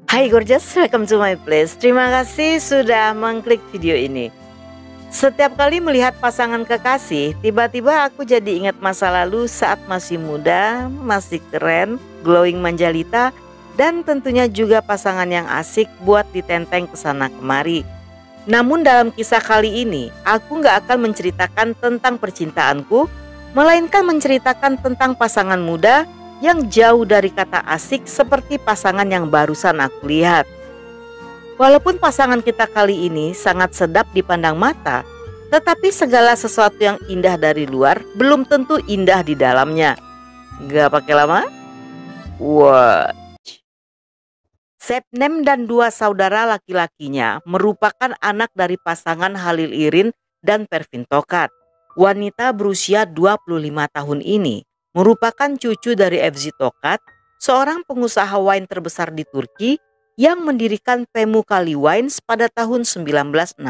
Hai gorgeous, welcome to my place. Terima kasih sudah mengklik video ini. Setiap kali melihat pasangan kekasih, tiba-tiba aku jadi ingat masa lalu saat masih muda, masih keren, glowing manjalita, dan tentunya juga pasangan yang asik buat ditenteng kesana kemari. Namun dalam kisah kali ini, aku gak akan menceritakan tentang percintaanku, melainkan menceritakan tentang pasangan muda yang jauh dari kata asik seperti pasangan yang barusan aku lihat. Walaupun pasangan kita kali ini sangat sedap dipandang mata, tetapi segala sesuatu yang indah dari luar belum tentu indah di dalamnya. Gak pakai lama? Watch. Sepnem dan dua saudara laki-lakinya merupakan anak dari pasangan Halil Irin dan Pervin Tokat. Wanita berusia 25 tahun ini merupakan cucu dari Evzi Tokat, seorang pengusaha wine terbesar di Turki yang mendirikan Pamukkale Wines pada tahun 1962.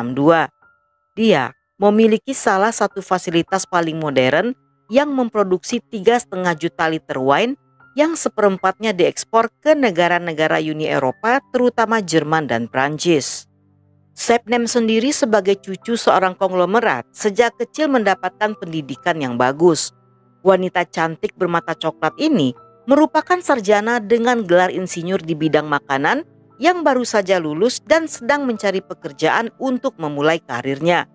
Dia memiliki salah satu fasilitas paling modern yang memproduksi 3,5 juta liter wine yang seperempatnya diekspor ke negara-negara Uni Eropa, terutama Jerman dan Prancis. Sepnem sendiri sebagai cucu seorang konglomerat sejak kecil mendapatkan pendidikan yang bagus. Wanita cantik bermata coklat ini merupakan sarjana dengan gelar insinyur di bidang makanan yang baru saja lulus dan sedang mencari pekerjaan untuk memulai karirnya.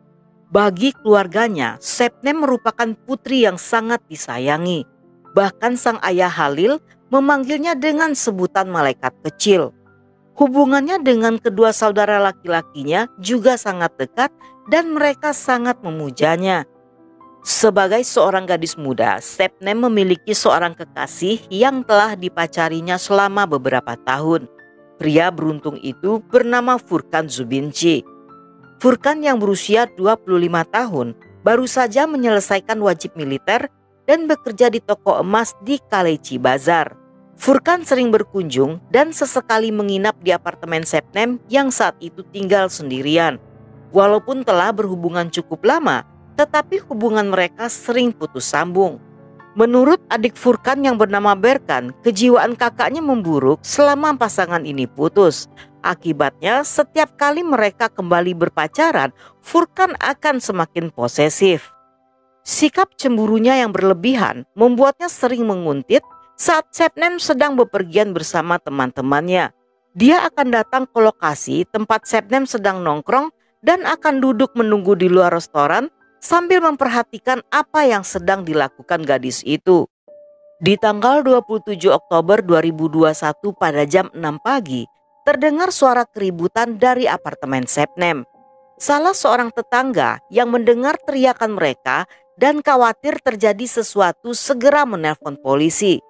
Bagi keluarganya, Sepnem merupakan putri yang sangat disayangi. Bahkan sang ayah Halil memanggilnya dengan sebutan malaikat kecil. Hubungannya dengan kedua saudara laki-lakinya juga sangat dekat dan mereka sangat memujanya. Sebagai seorang gadis muda, Sepnem memiliki seorang kekasih yang telah dipacarinya selama beberapa tahun. Pria beruntung itu bernama Furkan Zubinci. Furkan yang berusia 25 tahun baru saja menyelesaikan wajib militer dan bekerja di toko emas di Kaleci Bazar. Furkan sering berkunjung dan sesekali menginap di apartemen Sepnem yang saat itu tinggal sendirian. Walaupun telah berhubungan cukup lama, tetapi hubungan mereka sering putus sambung. Menurut adik Furkan yang bernama Berkan, kejiwaan kakaknya memburuk selama pasangan ini putus. Akibatnya setiap kali mereka kembali berpacaran, Furkan akan semakin posesif. Sikap cemburunya yang berlebihan membuatnya sering menguntit saat Sepnem sedang bepergian bersama teman-temannya. Dia akan datang ke lokasi tempat Sepnem sedang nongkrong dan akan duduk menunggu di luar restoran sambil memperhatikan apa yang sedang dilakukan gadis itu. Di tanggal 27 Oktober 2021 pada jam 6 pagi, terdengar suara keributan dari apartemen Sepnem. Salah seorang tetangga yang mendengar teriakan mereka dan khawatir terjadi sesuatu segera menelpon polisi.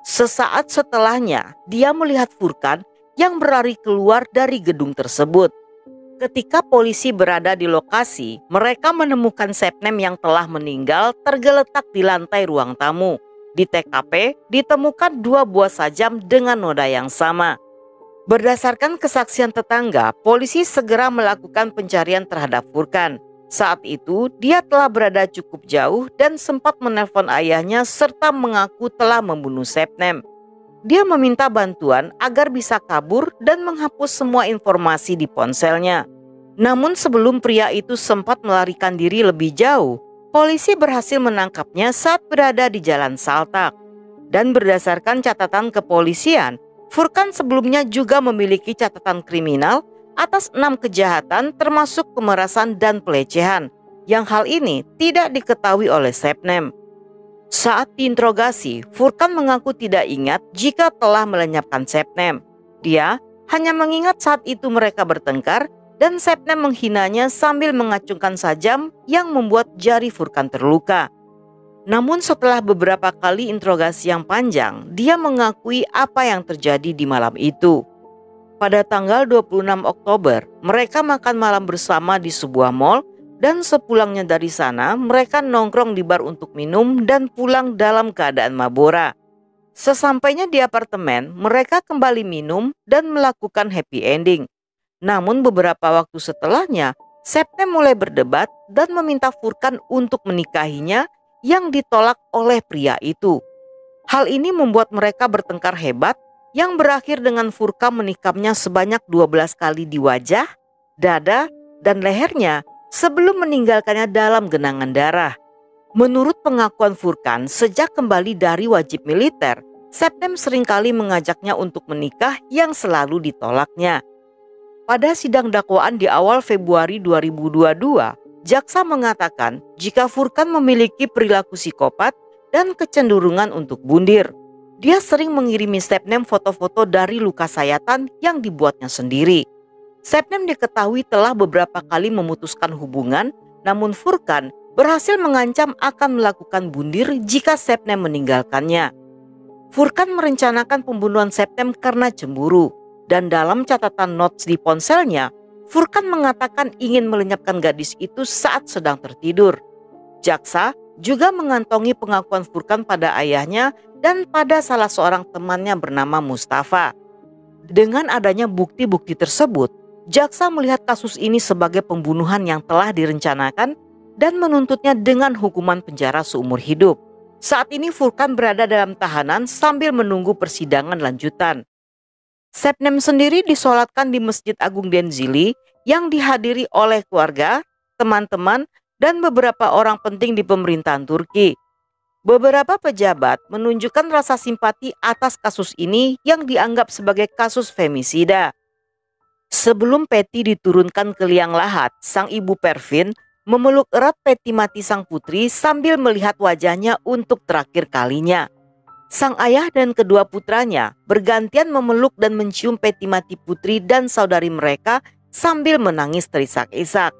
Sesaat setelahnya, dia melihat Furkan yang berlari keluar dari gedung tersebut. Ketika polisi berada di lokasi, mereka menemukan Sepnem yang telah meninggal tergeletak di lantai ruang tamu. Di TKP ditemukan 2 buah sajam dengan noda yang sama. Berdasarkan kesaksian tetangga, polisi segera melakukan pencarian terhadap Furkan. Saat itu dia telah berada cukup jauh dan sempat menelpon ayahnya serta mengaku telah membunuh Sepnem. Dia meminta bantuan agar bisa kabur dan menghapus semua informasi di ponselnya. Namun sebelum pria itu sempat melarikan diri lebih jauh, polisi berhasil menangkapnya saat berada di Jalan Saltak. Dan berdasarkan catatan kepolisian, Furkan sebelumnya juga memiliki catatan kriminal atas 6 kejahatan termasuk pemerasan dan pelecehan, yang hal ini tidak diketahui oleh Sepnem. Saat diinterogasi, Furkan mengaku tidak ingat jika telah melenyapkan Sepnem. Dia hanya mengingat saat itu mereka bertengkar dan Sepnem menghinanya sambil mengacungkan sajam yang membuat jari Furkan terluka. Namun setelah beberapa kali interogasi yang panjang, dia mengakui apa yang terjadi di malam itu. Pada tanggal 26 Oktober, mereka makan malam bersama di sebuah mal. Dan sepulangnya dari sana, mereka nongkrong di bar untuk minum dan pulang dalam keadaan mabora. Sesampainya di apartemen, mereka kembali minum dan melakukan happy ending. Namun beberapa waktu setelahnya, Septem mulai berdebat dan meminta Furkan untuk menikahinya yang ditolak oleh pria itu. Hal ini membuat mereka bertengkar hebat yang berakhir dengan Furkan menikamnya sebanyak 12 kali di wajah, dada, dan lehernya sebelum meninggalkannya dalam genangan darah. Menurut pengakuan Furkan, sejak kembali dari wajib militer, Septem seringkali mengajaknya untuk menikah yang selalu ditolaknya. Pada sidang dakwaan di awal Februari 2022, jaksa mengatakan jika Furkan memiliki perilaku psikopat dan kecenderungan untuk bundir. Dia sering mengirimi Septem foto-foto dari luka sayatan yang dibuatnya sendiri. Septem diketahui telah beberapa kali memutuskan hubungan, namun Furkan berhasil mengancam akan melakukan bundir jika Septem meninggalkannya. Furkan merencanakan pembunuhan Septem karena cemburu, dan dalam catatan notes di ponselnya, Furkan mengatakan ingin melenyapkan gadis itu saat sedang tertidur. Jaksa juga mengantongi pengakuan Furkan pada ayahnya dan pada salah seorang temannya bernama Mustafa. Dengan adanya bukti-bukti tersebut, jaksa melihat kasus ini sebagai pembunuhan yang telah direncanakan dan menuntutnya dengan hukuman penjara seumur hidup. Saat ini Furkan berada dalam tahanan sambil menunggu persidangan lanjutan. Septem sendiri disolatkan di Masjid Agung Denzili yang dihadiri oleh keluarga, teman-teman, dan beberapa orang penting di pemerintahan Turki. Beberapa pejabat menunjukkan rasa simpati atas kasus ini yang dianggap sebagai kasus femisida. Sebelum Peti diturunkan ke liang lahat, sang ibu Pervin memeluk erat peti mati sang putri sambil melihat wajahnya untuk terakhir kalinya. Sang ayah dan kedua putranya bergantian memeluk dan mencium peti mati putri dan saudari mereka sambil menangis terisak-isak.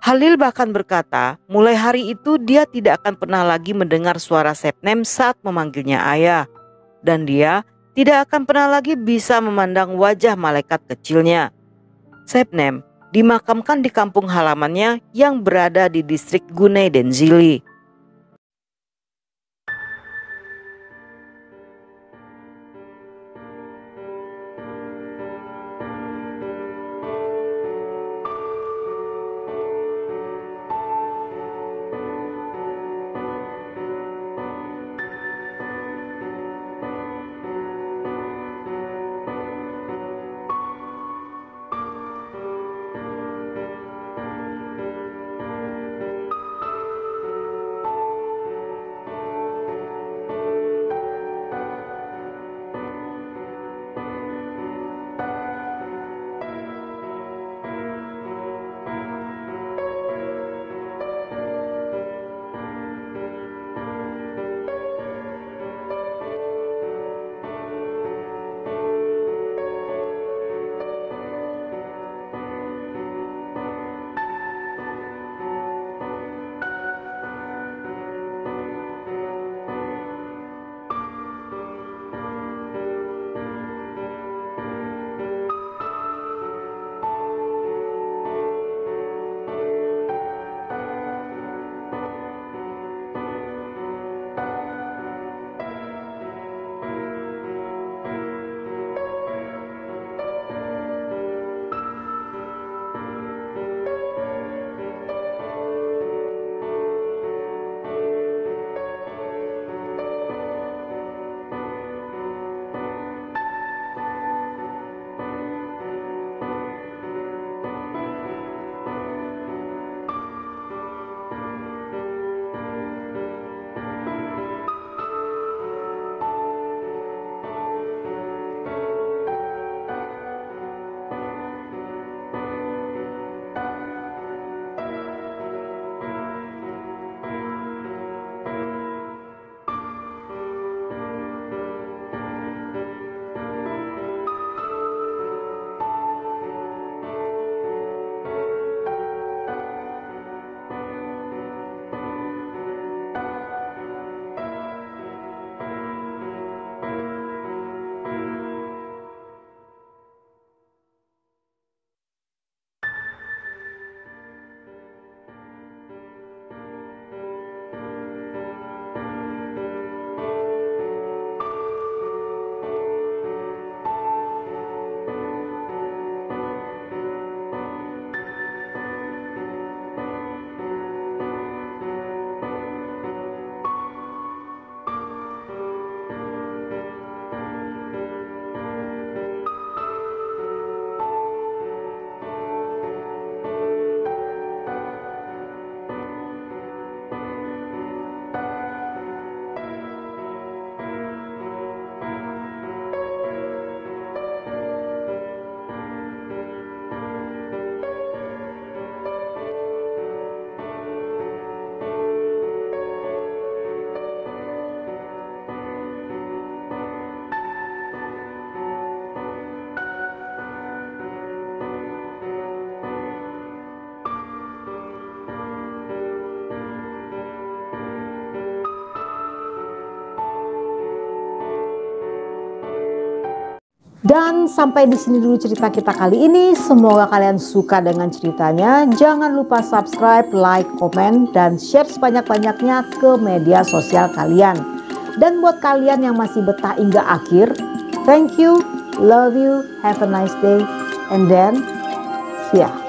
Halil bahkan berkata, mulai hari itu dia tidak akan pernah lagi mendengar suara Septem saat memanggilnya ayah. Dan dia tidak akan pernah lagi bisa memandang wajah malaikat kecilnya. Septem dimakamkan di kampung halamannya yang berada di distrik Guney Denzili. Dan sampai di sini dulu cerita kita kali ini. Semoga kalian suka dengan ceritanya. Jangan lupa subscribe, like, komen, dan share sebanyak-banyaknya ke media sosial kalian. Dan buat kalian yang masih betah hingga akhir, thank you, love you, have a nice day, and then see ya.